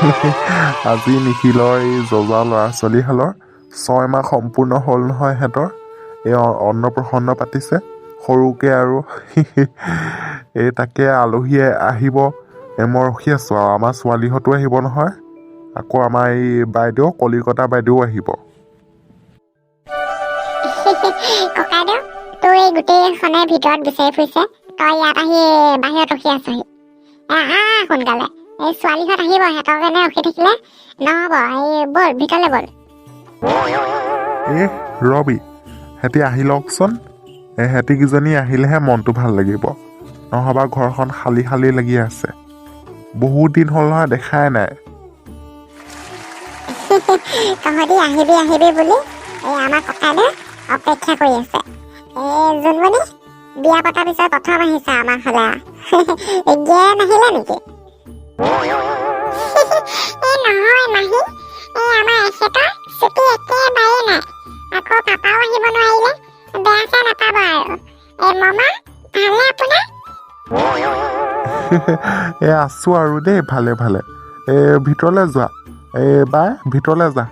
আজি নিখিলৰ এই যজা ল'ৰা ছোৱালীহালৰ 6 মাহ সম্পূৰ্ণ হ'ল নহয় সিহঁতৰ। এই অন্নপ্ৰসন্ন পাতিছে সৰুকৈ আৰু এই তাকে আলহী আহিব। মই ৰখি আছোঁ আৰু আমাৰ ছোৱালীহঁতো আহিব নহয়। আকৌ আমাৰ এই বাইদেউ কলিকতা বাইদেউ আহিব। ককাইদেউ তোৰ এই গোটেইখনে ভিতৰত বিচাৰি ফুৰিছে, তই ইয়াত আহি বাহিৰত ৰখি আছহি। আহা সোনকালে, এই ছোৱালীহঁত আহিব, সিহঁতৰ কাৰণে ৰখি থাকিলে নহ'ব। এই ব'ল ভিতৰলৈ ব'ল। ৰবি, সিহঁতি আহি লওকচোন। সিহঁতিকেইজনী আহিলেহে মনটো ভাল লাগিব, নহ'বা ঘৰখন খালী খালী লাগি আছে। বহুত দিন হ'ল নহয়, দেখাই নাই। তহঁতি আহিবি আহিবি বুলি এই আমাৰ ককাইদেউ অপেক্ষা কৰি আছে। জোনমণি বিয়া পতাৰ পিছত প্ৰথম আহিছে আমাৰ ফালে। এতিয়াই নাহিলে নেকি? নহয় মাহী, আমাৰ এখেতৰ ছুটি একেবাৰে নাই। আকৌ পাপাও আহিব নোৱাৰিলে, বেয়া চেয়া নাপাব আৰু। মামা ভালনে আপোনাৰ? আছোঁ আৰু দেই, ভালে ভালে। ভিতৰলৈ যোৱা, বাই ভিতৰলৈ যা।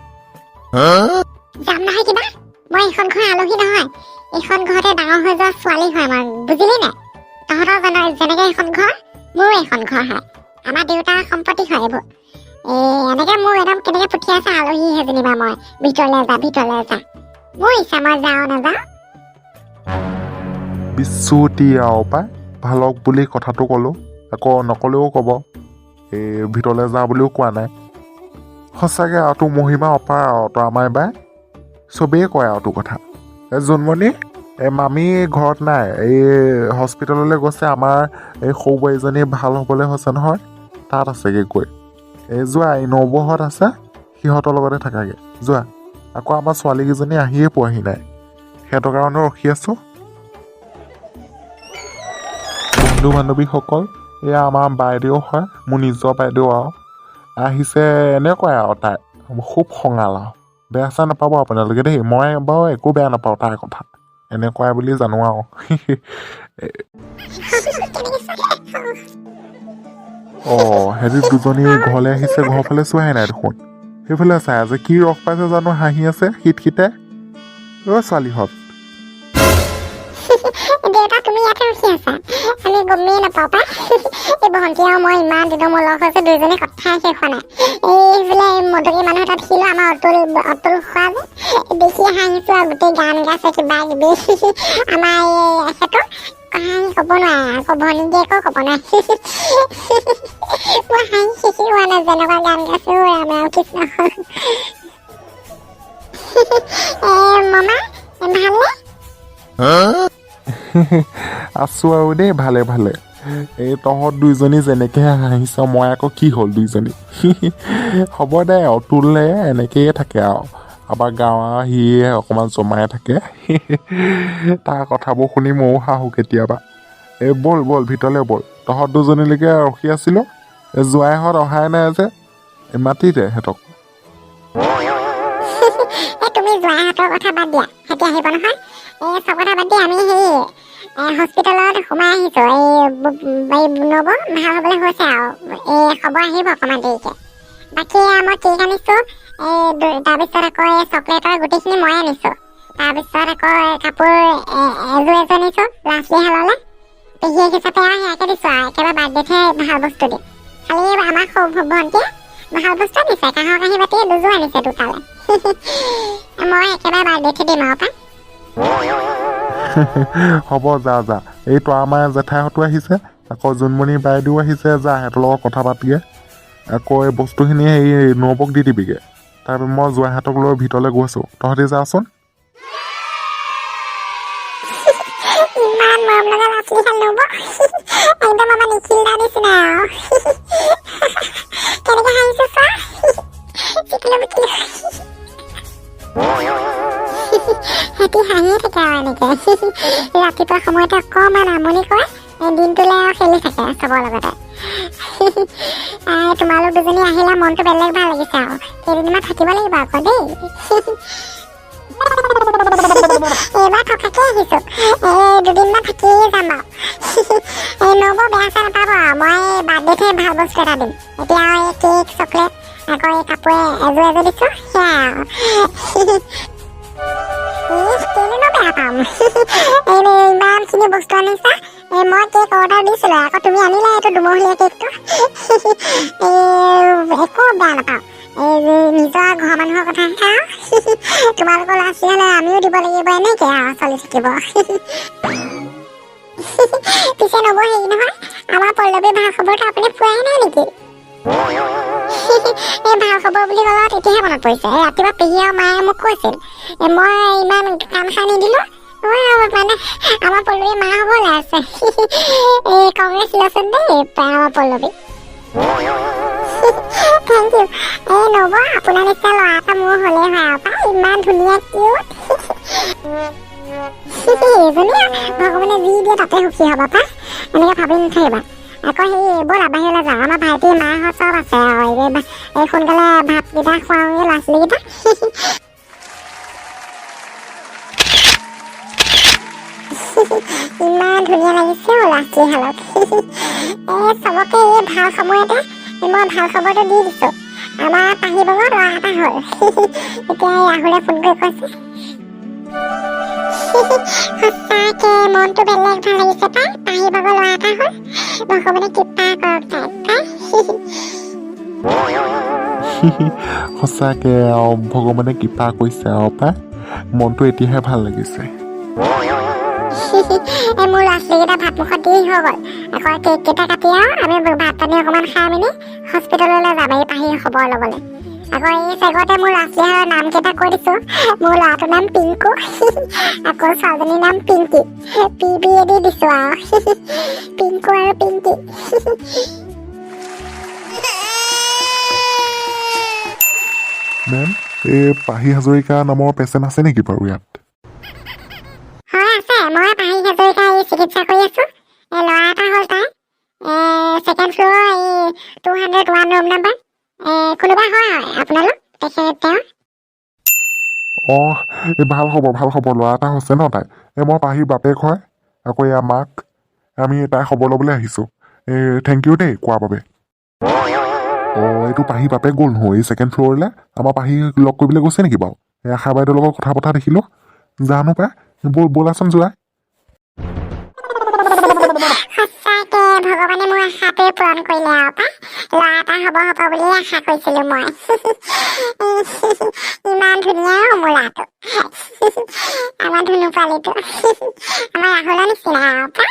যাম নহয় কিবা, মই এইখন ঘৰৰ আলহী নহয়। এইখন ঘৰতে ডাঙৰ হৈ যোৱা ছোৱালী হয় আমাৰ, বুজিলি নাই? তহঁতৰ যেনেকে এখন ঘৰ, মোৰো এখন ঘৰ হয়। আমাৰ দেউতাৰ সম্পত্তি হয় এইবোৰ। এনেকে মোৰ একদম কেনেকে পঠিয়াইছে আলহীহে যেনিবা মই, ভিতৰলৈ যা। মোৰ ইচ্ছা, মই যাওঁ নাযাওঁ। বিচুতি আৰু পাই, ভালক বুলি কথাটো ক'লোঁ, আকৌ নক'লেও ক'ব ভিতৰলৈ যা বুলিও কোৱা নাই। সঁচাকৈ আৰু তোৰ মহিমা অপাৰ আৰু তই আমাৰ বাই, চবেই কয় আৰু তোৰ কথা। জোনমণি, মামী ঘৰত নাই, এই হস্পিটেললৈ গৈছে। আমাৰ এই সৰু বোৱাৰীজনী ভাল হ'বলৈ হৈছে নহয়, তাত আছেগৈ গৈ। যোৱা, এই নবৌহঁত আছে, সিহঁতৰ লগতে থাকাগৈ যোৱা। আকৌ আমাৰ ছোৱালীকেইজনী আহিয়ে পোৱাহি নাই, সিহঁতৰ কাৰণে ৰখি আছোঁ। বন্ধু বান্ধৱীসকল, এয়া আমাৰ বাইদেউ হয়, মোৰ নিজৰ বাইদেউ আৰু আহিছে। এনেকুৱাই আৰু তাই খুব খঙাল আৰু, বেয়া চেয়া নাপাব আপোনালোকে দেই। মই বাৰু একো বেয়া নাপাওঁ তাইৰ কথা, এনেকুৱাই বুলি জানো আৰু। সিহঁতি দুজনী ঘৰলৈ আহিছে, ঘৰৰ ফালে চোৱাই নাই দেখোন। সেইফালে চাই আছে, কি ৰস পাইছে জানো, হাঁহি আছে শীতশীতে। ছোৱালীহঁত দেউতা তুমি ইয়াতে ৰখি আছা, আমি গমেই নাপাওঁ পাই। এই ভণ্টি আৰু মই ইমান দিনৰ মোৰ লগ হৈছে, দুইজনী কথাই শেষ হোৱা নাই। এইফালে মদকী মানুহ এটাত দেখিলো, আমাৰ অতুল খোৱা যে, দেখি হাঁহিছো আৰু গোটেই গান গাইছে কিবা কিবি। আমাৰ এখেতৰ কাহিনী ক'ব নোৱাৰে, আকৌ ভণ্টিয়েকো ক'ব নোৱাৰে। মই হাঁহি শেষি হোৱা নাই, যেনেকুৱা গান গাইছো ৰাম ৰাম কৃষ্ণ। মামা ভালনে? আছোঁ আৰু দেই, ভালে ভালে। এই তহঁত দুইজনী যেনেকৈ হাঁহিছ, মই আকৌ কি হ'ল দুইজনী। হ'ব দে, অতুলে এনেকৈয়ে থাকে আৰু আমাৰ গাঁৱৰ সিয়ে অকণমান জমাই থাকে। তাৰ কথাবোৰ শুনি ময়ো হাঁহো কেতিয়াবা। ব'ল ব'ল ভিতৰলৈ ব'ল, তহঁত দুজনীলৈকে ৰখি আছিলোঁ। জোৱাইহঁত অহাই নাই যে, মাতি দে সিহঁতক। তুমি জোৱাইহঁতৰ কথা বাদ দিয়া, সিহঁতি আহিব নহয়। চব কথা বাদ দি আমি হস্পিটেলত সোমাই আহিছোঁ। নব ভাল হ'বলৈ হৈছে আৰু খবৰ আহিব অকণমান দেৰিকৈ। বাকী মই কেক আনিছোঁ, তাৰপিছত আকৌ চকলেটৰ গোটেইখিনি মই আনিছোঁ। তাৰপিছত আকৌ কাপোৰ এযোৰ আনিছোঁ লাচলিহাললৈ, পেহীয়েক হিচাপে আৰু সেয়াকে দিছোঁ আৰু একেবাৰে বাৰ্থডেতহে ভাল বস্তু দিম। খালি আমাৰ সৰু ভণ্টিয়ে ভাল বস্তু আনিছে, কাঁহৰ কাঁহী বাতি দুযোৰ আনিছে দুটালে। মই একেবাৰে বাৰ্থডেতহে দিম আৰু পাই। হ'ব যা যা, এই তই আমাৰ জেঠাইহঁতো আহিছে, আকৌ জোনমণি বাইদেউ আহিছে, যা সিহঁতৰ লগত কথা পাতিয়ে। আকৌ এই বস্তুখিনি এই নবৌক দি দিবিগৈ। তাৰপিছত মই জোৱাইহঁতক লৈ ভিতৰলৈ গৈছোঁ, তহঁতি যাচোন। ইমান মৰম লগা লাচলিহাল নব, একদম আমাৰ নিখিলদাৰ নিচিনা আৰু। কেনেকৈ হাঁহিছে চোৱা। সিহঁতি হাঁহিয়ে থাকে আৰু এনেকৈ। ৰাতিপুৱা সময়তে অকণমান আমনি কৰে, দিনটোলৈ আৰু খেলি থাকে চবৰ লগতে। তোমালোক দুজনী আহিলে মনটো বেলেগ ভাল লাগিছে আৰু, কেইদিনমান থাকিব লাগিব আকৌ দেই। এইবাৰ থকাকে আহিছোঁ, দুদিনমান থাকিয়ে যাম আৰু। নবৌ বেয়া চেয়া নাপাব আৰু, মই বাৰ্থডেতহে ভাল বস্তু এটা দিম। এতিয়া আৰু এই কেক চকলেট আকৌ এই কাপোৰে এযোৰ দিছো সেয়া কেলেনো বেয়া পাম ইমানখিনি বস্তু আনিছা মই কেক অৰ্ডাৰ দিছিলো আকৌ তুমি আনিলা এইটো দুমহলীয়া কেকটো একো বেয়া নাপাওঁ নিজৰ ঘৰৰ মানুহৰ কথাহে তোমালোকৰ ল'ৰা ছোৱালী হ'লে আমিও দিব লাগিব এনেকে আৰু চলি থাকিব পিছে নব হেৰি নহয় আমাৰ পল্লৱীৰ ভাল খবৰটো আপুনি পোৱাই নাই নেকি এই ভাল খবৰ বুলি ক'লা তেতিয়াহে মনত পৰিছে ৰাতিপুৱা পেহী আৰু মায়ে মোক কৈছিল মই ইমান কাম খাই নিদিলো মানে আমাৰ পল্লৱী মা হ'বলৈ আছে এই কংগ্ৰেচুলেশ্যন দেই আমাৰ পল্লৱী থেংক ইউ এই নব আপোনাৰ নিচিনা ল'ৰা এটা মোৰ হ'লেই হয় আৰু ইমান ধুনীয়া কিউট ভগৱানে যি দিয়ে তাতে সুখী হ'ব পা এনেকে ভাবি নাথাকিবা আকৌ সেই ব'লা বাহিৰলৈ যাওঁ আমাৰ ভাইটি মাহঁত চব আছে আৰু এই সোনকালে ভাতকেইটা খুৱাওঁগে ল'ৰা ছোৱালীকেইটা ইমান ধুনীয়া লাগিছে ল'ৰা ছোৱালীহালত চবকে এই ভাল সময়তে মই ভাল খবৰটো দি দিছো আমাৰ পাহি বাবৰ ল'ৰা এটা হ'ল এতিয়া ৰাহুলে ফোন কৰি কৈছে সঁচাকে মনটো বেলেগ ভাল লাগিছে পাই পাহি বাবৰ ল'ৰা এটা হ'ল ভগৱানে কৃপা কৰক তাই সঁচাকে ভগৱানে কৃপা কৰিছে আৰু পাই মনটো এতিয়াহে ভাল লাগিছে মোৰ ল'ৰা ছোৱালীকেইটা ভাত মুখত দেৰি হৈ গ'ল আকৌ কেক কেইটা কাটি আৰু আমি ভাত পানী অকণমান খাই মেলি হস্পিটেললৈ যাম এই পাহিৰ খবৰ ল'বলৈ আকৌ এই চেগতে মোৰ ল'ৰা ছোৱালীৰ নাম কেইটা কৈ দিছো মোৰ ল'ৰাটোৰ নাম পিংকু আকৌ ছোৱালীজনীৰ নাম পিংকি PBA দিছো আৰু পিংকু আৰু পিংকি মেম এই পাহি হাজৰিকা নামৰ পেচেণ্ট আছে নেকি বাৰু ইয়াত হয় আছে মই পাহি হাজৰিকা এই চিকিৎসা কৰি আছো এই ল'ৰা এটা হ'ল তাৰ ছেকেণ্ড ফ্ল'ৰ এই 201 ৰুম নাম্বাৰ কোনোবা হয় আপোনালোক তেখেত তেওঁ অঁ এই ভাল খবৰ ল'ৰা এটা হৈছে ন তাই মই পাহিৰ বাপেক হয় আকৌ এয়া মাক আমি তাই খবৰ ল'বলৈ আহিছোঁ থেংক ইউ দেই কোৱাৰ বাবে এইটো পাহি বাপেক গ'ল নহয় এই ছেকেণ্ড ফ্ল'ৰলৈ আমাৰ পাহি লগ কৰিবলৈ গৈছে নেকি বাৰু এই আশা বাইদেউৰ লগত কথা পতা দেখিলোঁ জানো পাই ব'লাচোন যোৱা সঁচাকে ভগৱানে মোৰ আশাটোৱে পূৰণ কৰিলে আৰু পাই ল'ৰা এটা হ'ব বুলিয়ে আশা কৰিছিলো মই ইমান ধুনীয়া মোৰ ল'ৰাটো আমাৰ ধুনু পোৱালিটো আমাৰ ৰাহুলৰ নিচিনা আৰু পাই